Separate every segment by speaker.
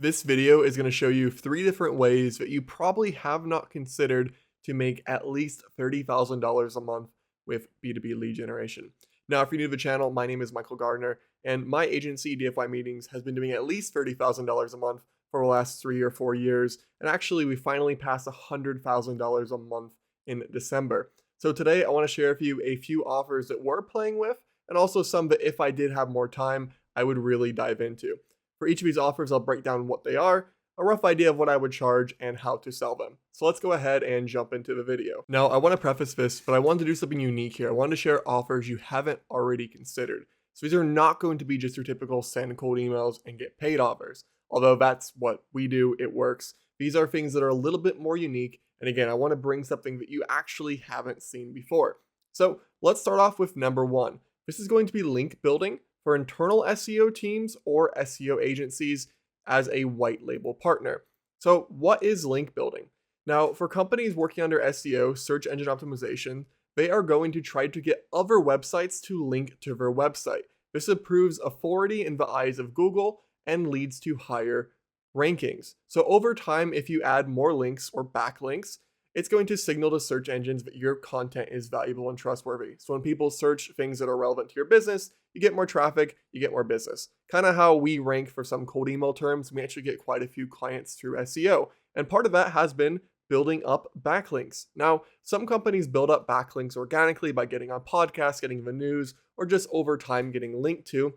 Speaker 1: This video is going to show you 3 different ways that you probably have not considered to make at least $30,000 a month with B2B lead generation. Now, if you're new to the channel, my name is Michael Gardiner, and my agency, DFY Meetings, has been doing at least $30,000 a month for the last 3 or 4 years. And actually, we finally passed $100,000 a month in December. So today, I want to share with you a few offers that we're playing with, and also some that if I did have more time, I would really dive into. For each of these offers, I'll break down what they are, a rough idea of what I would charge, and how to sell them. So let's go ahead and jump into the video. Now, I want to preface this, but I wanted to do something unique here. I wanted to share offers you haven't already considered. So these are not going to be just your typical send cold emails and get paid offers. Although that's what we do, it works. These are things that are a little bit more unique. And again, I want to bring something that you actually haven't seen before. So let's start off with number 1. This is going to be link building for internal SEO teams or SEO agencies as a white label partner. So what is link building? Now, for companies working under SEO, search engine optimization, they are going to try to get other websites to link to their website. This improves authority in the eyes of Google and leads to higher rankings. So over time, if you add more links or backlinks, it's going to signal to search engines that your content is valuable and trustworthy. So when people search things that are relevant to your business, you get more traffic, you get more business. Kind of how we rank for some cold email terms, we actually get quite a few clients through SEO. And part of that has been building up backlinks. Now, some companies build up backlinks organically by getting on podcasts, getting the news, or just over time getting linked to.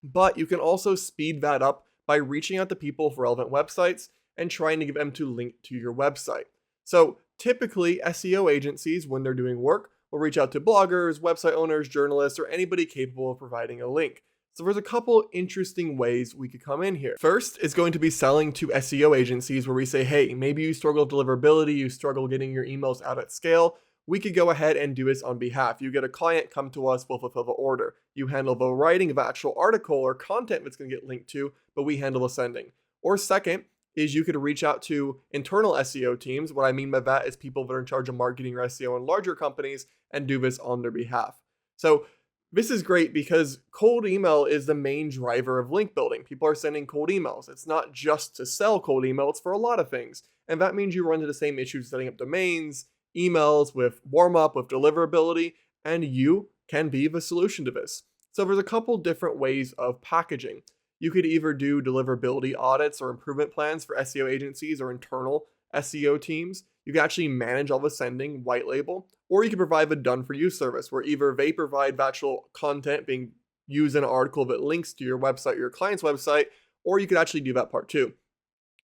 Speaker 1: But you can also speed that up by reaching out to people for relevant websites and trying to get them to link to your website. So typically, SEO agencies, when they're doing work, will reach out to bloggers, website owners, journalists, or anybody capable of providing a link. So there's a couple interesting ways we could come in here. First is going to be selling to SEO agencies where we say, hey, maybe you struggle with deliverability, you struggle getting your emails out at scale. We could go ahead and do this on behalf. You get a client, come to us, we'll fulfill the order. You handle the writing of actual article or content that's going to get linked to, but we handle the sending. Or second, is you could reach out to internal SEO teams. What I mean by that is people that are in charge of marketing or SEO in larger companies and do this on their behalf. So this is great because cold email is the main driver of link building. People are sending cold emails. It's not just to sell cold email, it's for a lot of things. And that means you run into the same issues setting up domains, emails, with warm up, with deliverability, and you can be the solution to this. So there's a couple different ways of packaging. You could either do deliverability audits or improvement plans for SEO agencies or internal SEO teams. You can actually manage all the sending, white label, or you can provide the done-for-you service where either they provide the actual content being used in an article that links to your website, your client's website, or you could actually do that part too.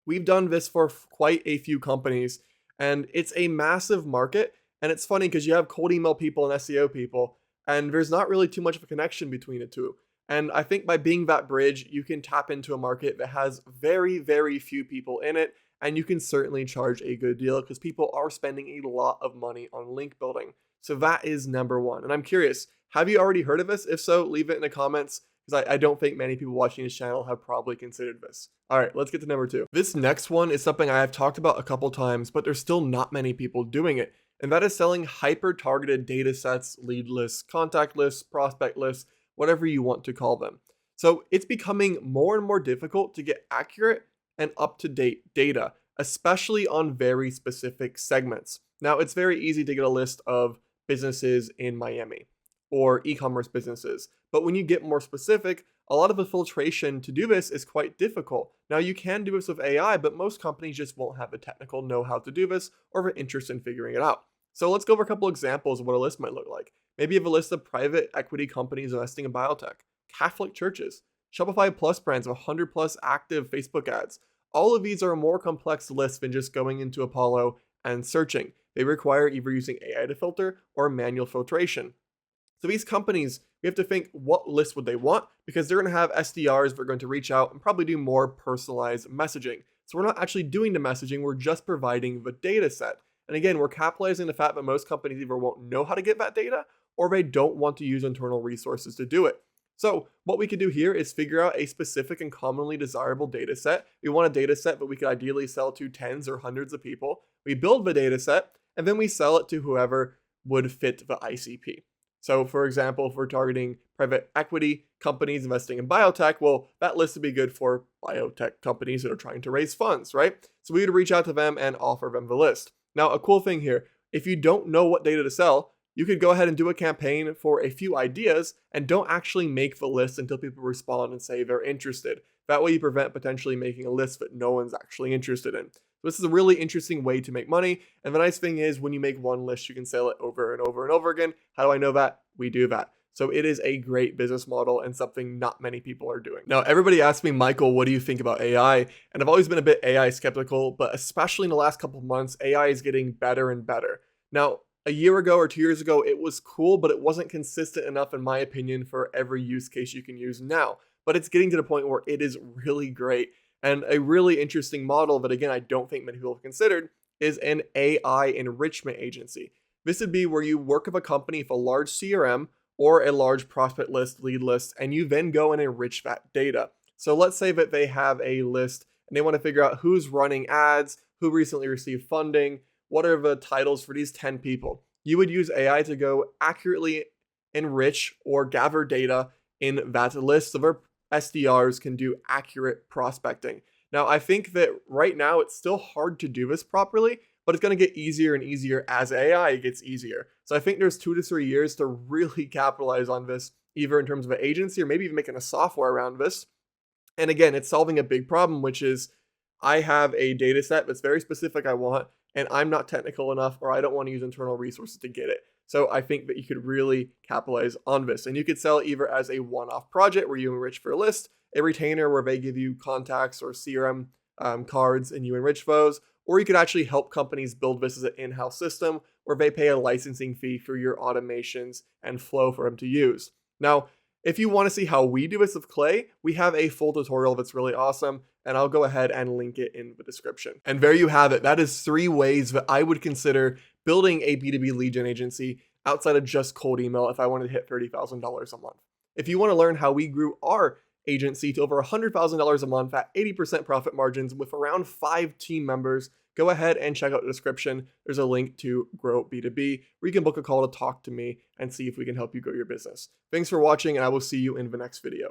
Speaker 1: We've done this for quite a few companies, and it's a massive market. And it's funny because you have cold email people and SEO people, and there's not really too much of a connection between the two. And I think by being that bridge, you can tap into a market that has very, very few people in it. And you can certainly charge a good deal because people are spending a lot of money on link building. So that is number 1. And I'm curious, have you already heard of this? If so, leave it in the comments because I don't think many people watching this channel have probably considered this. All right, let's get to number 2. This next one is something I have talked about a couple times, but there's still not many people doing it. And that is selling hyper-targeted data sets, lead lists, contact lists, prospect lists, whatever you want to call them. So it's becoming more and more difficult to get accurate and up-to-date data, especially on very specific segments. Now, it's very easy to get a list of businesses in Miami or e-commerce businesses, but when you get more specific, a lot of the filtration to do this is quite difficult. Now, you can do this with AI, but most companies just won't have the technical know-how to do this or the interest in figuring it out. So let's go over a couple examples of what a list might look like. Maybe you have a list of private equity companies investing in biotech, Catholic churches, Shopify Plus brands of 100 plus active Facebook ads. All of these are a more complex list than just going into Apollo and searching. They require either using AI to filter or manual filtration. So these companies, we have to think what list would they want because they're going to have SDRs that are going to reach out and probably do more personalized messaging. So we're not actually doing the messaging, we're just providing the data set. And again, we're capitalizing the fact that most companies either won't know how to get that data or they don't want to use internal resources to do it. So what we could do here is figure out a specific and commonly desirable data set. We want a data set that we could ideally sell to tens or hundreds of people. We build the data set and then we sell it to whoever would fit the ICP. So for example, if we're targeting private equity companies investing in biotech, well, that list would be good for biotech companies that are trying to raise funds, right? So we would reach out to them and offer them the list. Now, a cool thing here, if you don't know what data to sell, you could go ahead and do a campaign for a few ideas and don't actually make the list until people respond and say they're interested. That way you prevent potentially making a list that no one's actually interested in. So this is a really interesting way to make money. And the nice thing is when you make one list, you can sell it over and over and over again. How do I know that? We do that. So it is a great business model and something not many people are doing. Now, everybody asks me, Michael, what do you think about AI? And I've always been a bit AI skeptical, but especially in the last couple of months, AI is getting better and better. Now, a year ago or 2 years ago, it was cool, but it wasn't consistent enough, in my opinion, for every use case you can use now. But it's getting to the point where it is really great. And a really interesting model that, again, I don't think many people have considered is an AI enrichment agency. This would be where you work with a company with a large CRM or a large prospect list, lead list, and you then go and enrich that data. So let's say that they have a list and they want to figure out who's running ads, who recently received funding, what are the titles for these 10 people. You would use AI to go accurately enrich or gather data in that list so their SDRs can do accurate prospecting. Now, I think that right now it's still hard to do this properly, but it's going to get easier and easier as AI gets easier. So I think there's 2 to 3 years to really capitalize on this, either in terms of an agency or maybe even making a software around this. And again, it's solving a big problem, which is I have a data set that's very specific I want, and I'm not technical enough or I don't want to use internal resources to get it. So I think that you could really capitalize on this. And you could sell it either as a one-off project where you enrich for a list, a retainer where they give you contacts or CRM cards and you enrich those, or you could actually help companies build this as an in-house system where they pay a licensing fee for your automations and flow for them to use. Now, if you want to see how we do this with Clay, we have a full tutorial that's really awesome, and I'll go ahead and link it in the description. And there you have it. That is 3 ways that I would consider building a B2B lead gen agency outside of just cold email if I wanted to hit $30,000 a month. If you want to learn how we grew our agency to over $100,000 a month at 80% profit margins with around 5 team members, go ahead and check out the description. There's a link to Grow B2B where you can book a call to talk to me and see if we can help you grow your business. Thanks for watching, and I will see you in the next video.